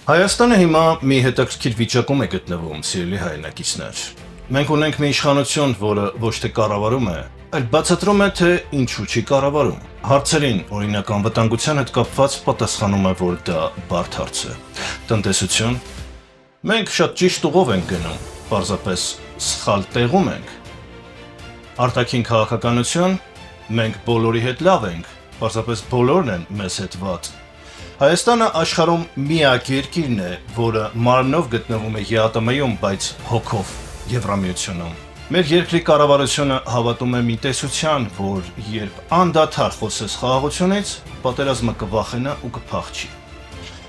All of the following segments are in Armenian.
Հայաստանը հիմա մի հետաքրքիր վիճակում է գտնվում, սիրելի հայրենակիցներ։ Մենք ունենք մի իշխանություն, որը ոչ թե կառավարում է, այլ բացատրում է, թե ինչու չի կառավարում։ Հարցերին, օրինակ անվտանգության հետ կապված, պատասխանում է, որ դա բարդ հարց է։ Տնտեսություն։ Մենք շատ ճիշտ ուղով ենք գնում, պարզապես սխալ տեղում ենք։ Արտաքին քաղաքականություն։ Մենք բոլորի հետ լավ ենք, պարզապես բոլորն են մեզ հետ վատ։ Հայաստանը աշխարհում միակ երկիրն է, որը մարմնով գտնվում է ԵԱՏՄ-ում, բայց հոգով Եվրամիությունում։ Մեր երկրի կառավարությունը հավատում է մի տեսության, որ երբ անդադար խոսես խաղաղությունից, պատերազմը կվախենա ու կփախչի։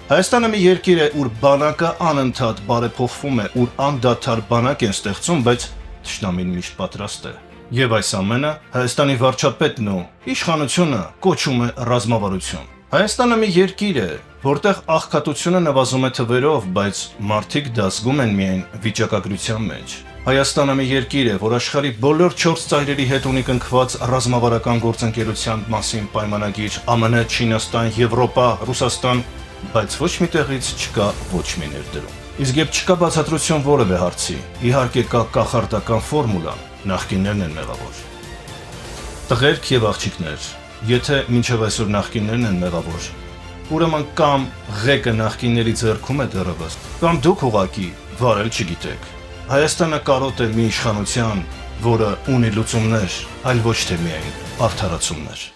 Հայաստանը մի երկիր է, ուր բանակը անընդհատ բարեփոխվում է, ուր անդադար բանակ են ստեղծում, բայց թշնամին միշտ պատրաստ է։ Եվ այս ամենը Հայաստանի վարչապետն ու իշխանությունը կոչում է ռազմավարություն։ Հայաստանը մի երկիր է, որտեղ աղքատությունը նվազում է թվերով, բայց մարդիկ դա զգում են միայն վիճակագրության մեջ։ Հայաստանը մի երկիր է, որ աշխարհի բոլոր 4 ծայրերի հետ ունի կնքված ռազմավարական գործընկերության մասին պայմանագիր՝ ԱՄՆ, Չինաստան, Եվրոպա, Ռուսաստան, բայց ոչ մի տեղից չկա ոչ մի ներդրում։ Իսկ երբ չկա բացատրություն որևէ հարցի, իհարկե կա կախարդական ֆորմուլա, նախկիններն են մեղավոր։ Տղերք եւ աղջիկներ, եթե մինչև այսօր նախկիններն են մեղավոր, ուրեմն կամ ղեկը նախկինների ձեռքում է դեռևս, կամ դուք ուղղակի վարել չգիտեք։ Հայաստանը կարոտ է մի իշխանության, որը ունի լուծումներ, այլ ոչ թե միայն արդարացումներ։